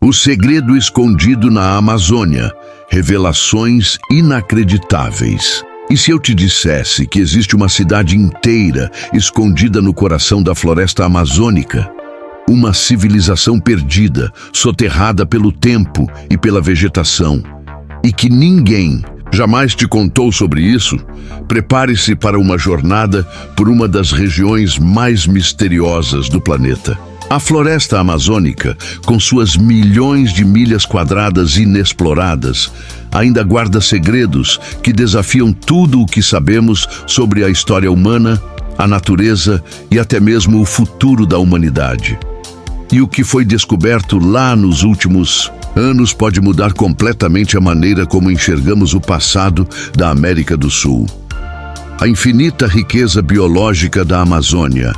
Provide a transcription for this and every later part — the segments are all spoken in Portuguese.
O segredo escondido na Amazônia. Revelações inacreditáveis. E se eu te dissesse que existe uma cidade inteira escondida no coração da floresta amazônica? Uma civilização perdida, soterrada pelo tempo e pela vegetação. E que ninguém jamais te contou sobre isso? Prepare-se para uma jornada por uma das regiões mais misteriosas do planeta. A floresta amazônica, com suas milhões de milhas quadradas inexploradas, ainda guarda segredos que desafiam tudo o que sabemos sobre a história humana, a natureza e até mesmo o futuro da humanidade. E o que foi descoberto lá nos últimos anos pode mudar completamente a maneira como enxergamos o passado da América do Sul. A infinita riqueza biológica da Amazônia.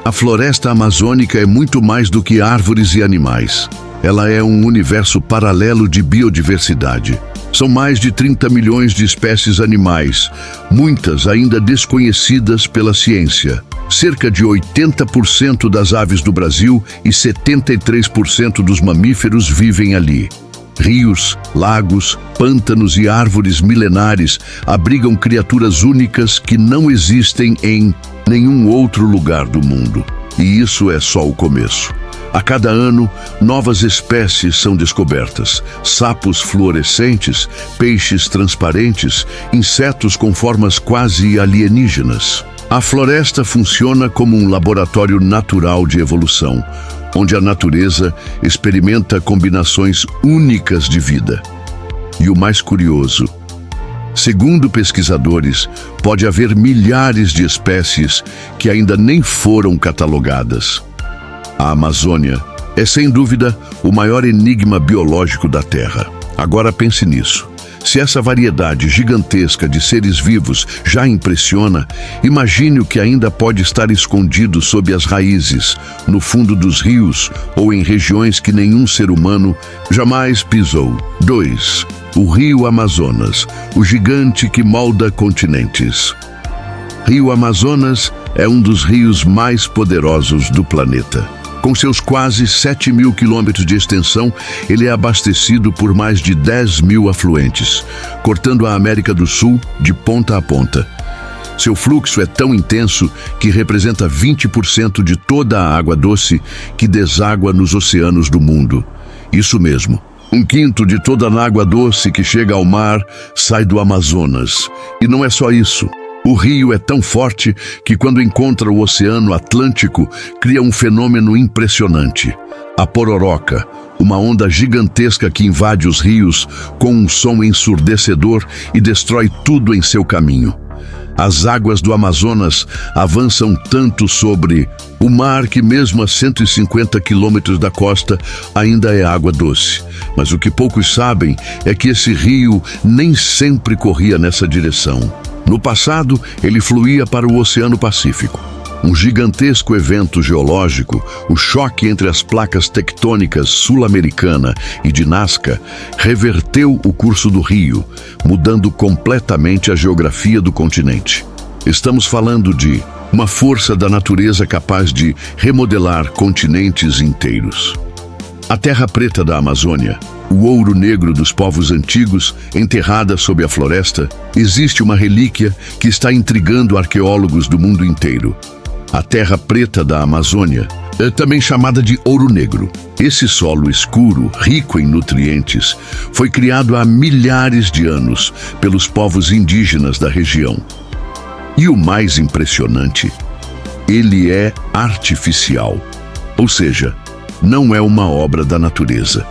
A floresta amazônica é muito mais do que árvores e animais. Ela é um universo paralelo de biodiversidade. São mais de 30 milhões de espécies animais, muitas ainda desconhecidas pela ciência. Cerca de 80% das aves do Brasil e 73% dos mamíferos vivem ali. Rios, lagos, pântanos e árvores milenares abrigam criaturas únicas que não existem em nenhum outro lugar do mundo. E isso é só o começo. A cada ano, novas espécies são descobertas. Sapos fluorescentes, peixes transparentes, insetos com formas quase alienígenas. A floresta funciona como um laboratório natural de evolução, onde a natureza experimenta combinações únicas de vida. E o mais curioso, segundo pesquisadores, pode haver milhares de espécies que ainda nem foram catalogadas. A Amazônia é, sem dúvida, o maior enigma biológico da Terra. Agora pense nisso. Se essa variedade gigantesca de seres vivos já impressiona, imagine o que ainda pode estar escondido sob as raízes, no fundo dos rios ou em regiões que nenhum ser humano jamais pisou. 2. O Rio Amazonas, o gigante que molda continentes. Rio Amazonas é um dos rios mais poderosos do planeta. Com seus quase 7.000 quilômetros de extensão, ele é abastecido por mais de 10.000 afluentes, cortando a América do Sul de ponta a ponta. Seu fluxo é tão intenso que representa 20% de toda a água doce que deságua nos oceanos do mundo. Isso mesmo, 1/5 de toda a água doce que chega ao mar sai do Amazonas. E não é só isso. O rio é tão forte que, quando encontra o Oceano Atlântico, cria um fenômeno impressionante. A pororoca, uma onda gigantesca que invade os rios com um som ensurdecedor e destrói tudo em seu caminho. As águas do Amazonas avançam tanto sobre o mar que, mesmo a 150 quilômetros da costa, ainda é água doce. Mas o que poucos sabem é que esse rio nem sempre corria nessa direção. No passado, ele fluía para o Oceano Pacífico. Um gigantesco evento geológico, o choque entre as placas tectônicas sul-americana e de Nazca, reverteu o curso do rio, mudando completamente a geografia do continente. Estamos falando de uma força da natureza capaz de remodelar continentes inteiros. A terra preta da Amazônia, o ouro negro dos povos antigos, enterrada sob a floresta, existe uma relíquia que está intrigando arqueólogos do mundo inteiro. A terra preta da Amazônia é também chamada de ouro negro. Esse solo escuro, rico em nutrientes, foi criado há milhares de anos pelos povos indígenas da região. E o mais impressionante, ele é artificial, ou seja, não é uma obra da natureza.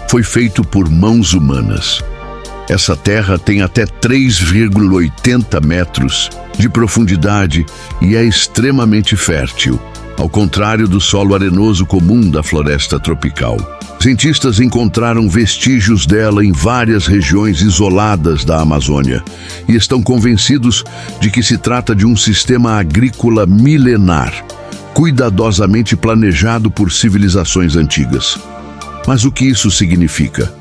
Foi feito por mãos humanas. Essa terra tem até 3,80 metros de profundidade e é extremamente fértil, ao contrário do solo arenoso comum da floresta tropical. Cientistas encontraram vestígios dela em várias regiões isoladas da Amazônia e estão convencidos de que se trata de um sistema agrícola milenar, cuidadosamente planejado por civilizações antigas. Mas o que isso significa?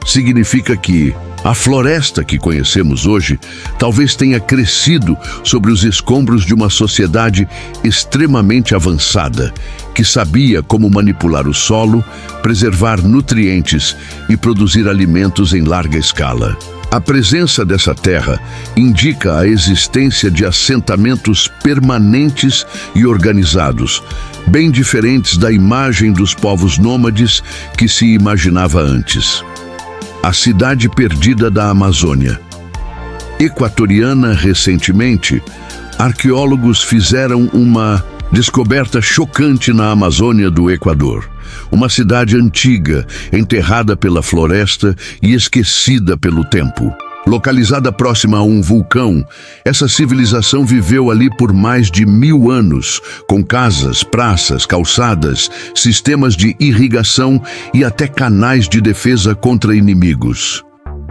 Significa que A floresta que conhecemos hoje talvez tenha crescido sobre os escombros de uma sociedade extremamente avançada, que sabia como manipular o solo, preservar nutrientes e produzir alimentos em larga escala. A presença dessa terra indica a existência de assentamentos permanentes e organizados, bem diferentes da imagem dos povos nômades que se imaginava antes. A cidade perdida da Amazônia. Equatoriana, recentemente, arqueólogos fizeram uma descoberta chocante na Amazônia do Equador. Uma cidade antiga, enterrada pela floresta e esquecida pelo tempo. Localizada próxima a um vulcão, essa civilização viveu ali por mais de 1000 anos, com casas, praças, calçadas, sistemas de irrigação e até canais de defesa contra inimigos.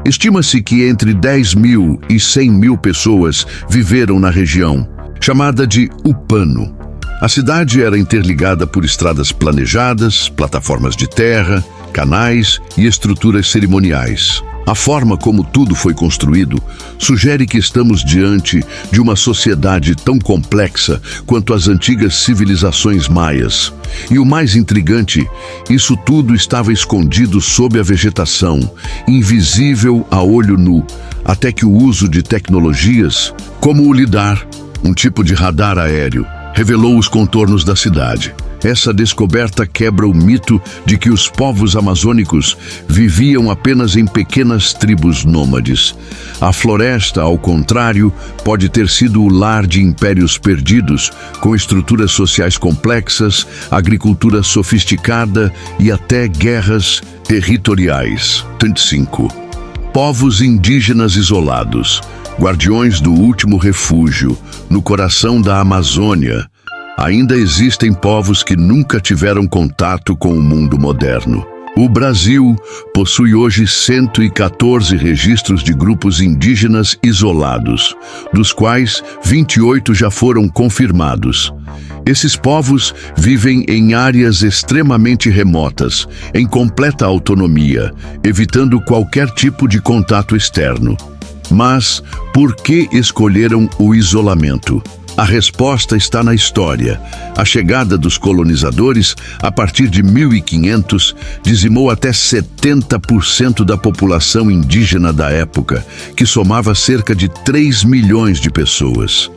Estima-se que entre 10.000 e 100.000 pessoas viveram na região, chamada de Upano. A cidade era interligada por estradas planejadas, plataformas de terra, canais e estruturas cerimoniais. A forma como tudo foi construído sugere que estamos diante de uma sociedade tão complexa quanto as antigas civilizações maias. E o mais intrigante, isso tudo estava escondido sob a vegetação, invisível a olho nu, até que o uso de tecnologias, como o lidar, um tipo de radar aéreo, revelou os contornos da cidade. Essa descoberta quebra o mito de que os povos amazônicos viviam apenas em pequenas tribos nômades. A floresta, ao contrário, pode ter sido o lar de impérios perdidos, com estruturas sociais complexas, agricultura sofisticada e até guerras territoriais. 35. Povos indígenas isolados, guardiões do último refúgio, no coração da Amazônia. Ainda existem povos que nunca tiveram contato com o mundo moderno. O Brasil possui hoje 114 registros de grupos indígenas isolados, dos quais 28 já foram confirmados. Esses povos vivem em áreas extremamente remotas, em completa autonomia, evitando qualquer tipo de contato externo. Mas por que escolheram o isolamento? A resposta está na história. A chegada dos colonizadores, a partir de 1500, dizimou até 70% da população indígena da época, que somava cerca de 3 milhões de pessoas.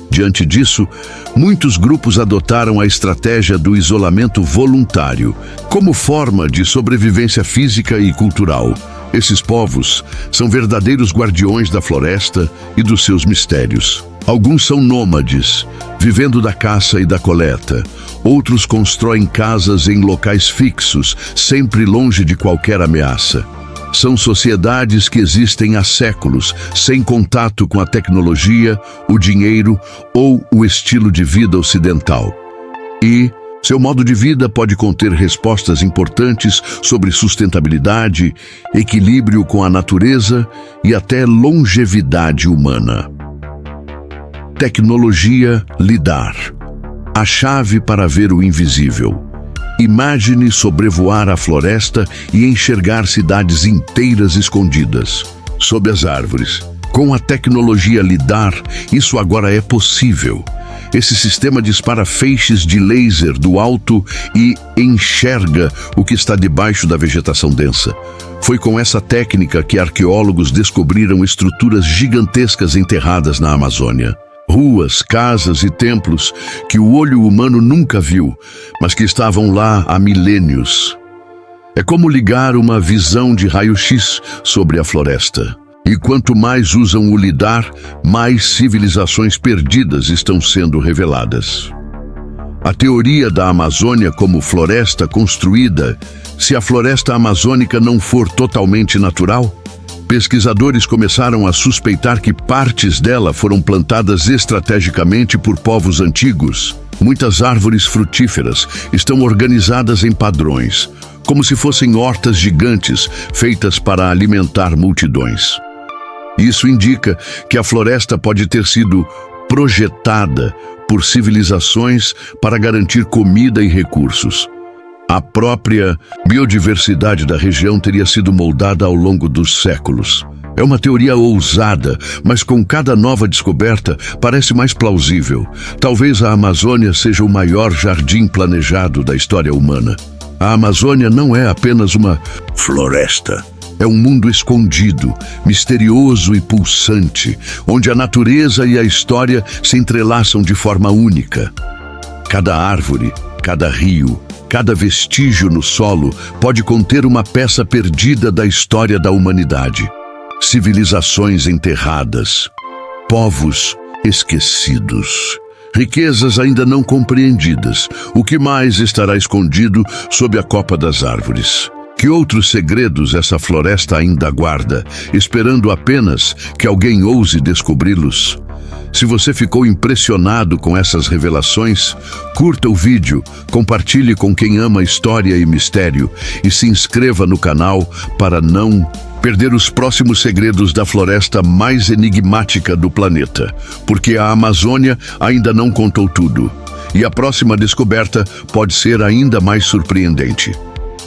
Diante disso, muitos grupos adotaram a estratégia do isolamento voluntário, como forma de sobrevivência física e cultural. Esses povos são verdadeiros guardiões da floresta e dos seus mistérios. Alguns são nômades, vivendo da caça e da coleta. Outros constroem casas em locais fixos, sempre longe de qualquer ameaça. São sociedades que existem há séculos, sem contato com a tecnologia, o dinheiro ou o estilo de vida ocidental. E seu modo de vida pode conter respostas importantes sobre sustentabilidade, equilíbrio com a natureza e até longevidade humana. Tecnologia lidar. A chave para ver o invisível. Imagine sobrevoar a floresta e enxergar cidades inteiras escondidas, sob as árvores. Com a tecnologia lidar, isso agora é possível. Esse sistema dispara feixes de laser do alto e enxerga o que está debaixo da vegetação densa. Foi com essa técnica que arqueólogos descobriram estruturas gigantescas enterradas na Amazônia. Ruas, casas e templos que o olho humano nunca viu, mas que estavam lá há milênios. É como ligar uma visão de raio-x sobre a floresta. E quanto mais usam o lidar, mais civilizações perdidas estão sendo reveladas. A teoria da Amazônia como floresta construída, se a floresta amazônica não for totalmente natural? Pesquisadores começaram a suspeitar que partes dela foram plantadas estrategicamente por povos antigos. Muitas árvores frutíferas estão organizadas em padrões, como se fossem hortas gigantes feitas para alimentar multidões. Isso indica que a floresta pode ter sido projetada por civilizações para garantir comida e recursos. A própria biodiversidade da região teria sido moldada ao longo dos séculos. É uma teoria ousada, mas com cada nova descoberta parece mais plausível. Talvez a Amazônia seja o maior jardim planejado da história humana. A Amazônia não é apenas uma floresta. É um mundo escondido, misterioso e pulsante, onde a natureza e a história se entrelaçam de forma única. Cada árvore, cada rio, cada vestígio no solo pode conter uma peça perdida da história da humanidade. Civilizações enterradas, povos esquecidos, riquezas ainda não compreendidas. O que mais estará escondido sob a copa das árvores? Que outros segredos essa floresta ainda guarda, esperando apenas que alguém ouse descobri-los? Se você ficou impressionado com essas revelações, curta o vídeo, compartilhe com quem ama história e mistério e se inscreva no canal para não perder os próximos segredos da floresta mais enigmática do planeta, porque a Amazônia ainda não contou tudo, e a próxima descoberta pode ser ainda mais surpreendente.